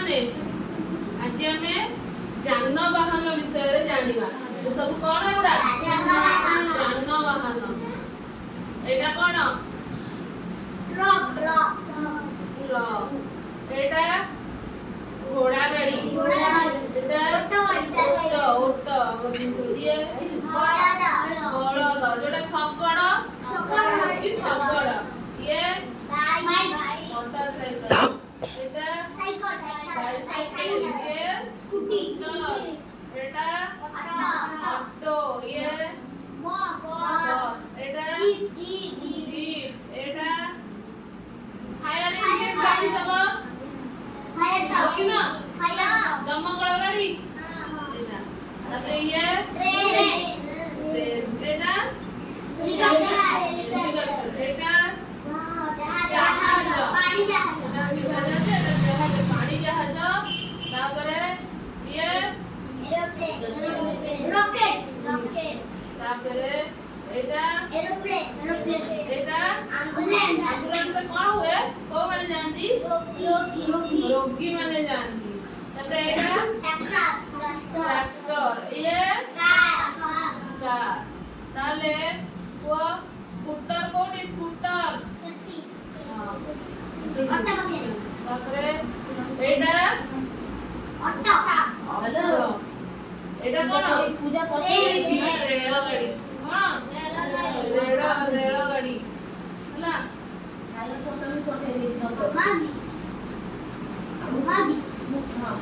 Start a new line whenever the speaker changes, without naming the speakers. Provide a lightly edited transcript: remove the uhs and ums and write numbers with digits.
ମାନେ आज आमे जानवाहन विषय रे जानिबा सब कोन एउडा जानवाहन एटा कोन ट्रक एटा घोड़ा गाड़ी एटा ओट ये बलद जोटा शगड़ ये मोटरसाइकिल एटा बाइसाइकिल के स्कूटी एटा ऑटो ये बस एटा जीप एटा फायर इंजन गाड़ी सब किना दमकल गाड़ी एटा तापर ये ट्रेन एटा एटा जहाज पानी जहाज तापरे ये रॉकेट तापरे एटा एरोप्लेन एटा एम्बुलेंस से कोन हुए को माने जानती रोगी माने जानती तापरे एटा ट्रैक्टर ये कार ताले वो स्कूटर कोनी स्कूटर तापरे एटा ऑटो एटा कोन पूजा करते रेल गाड़ी हां रेल गाड़ी हला हालो फोटो भी पठे दे मादी हां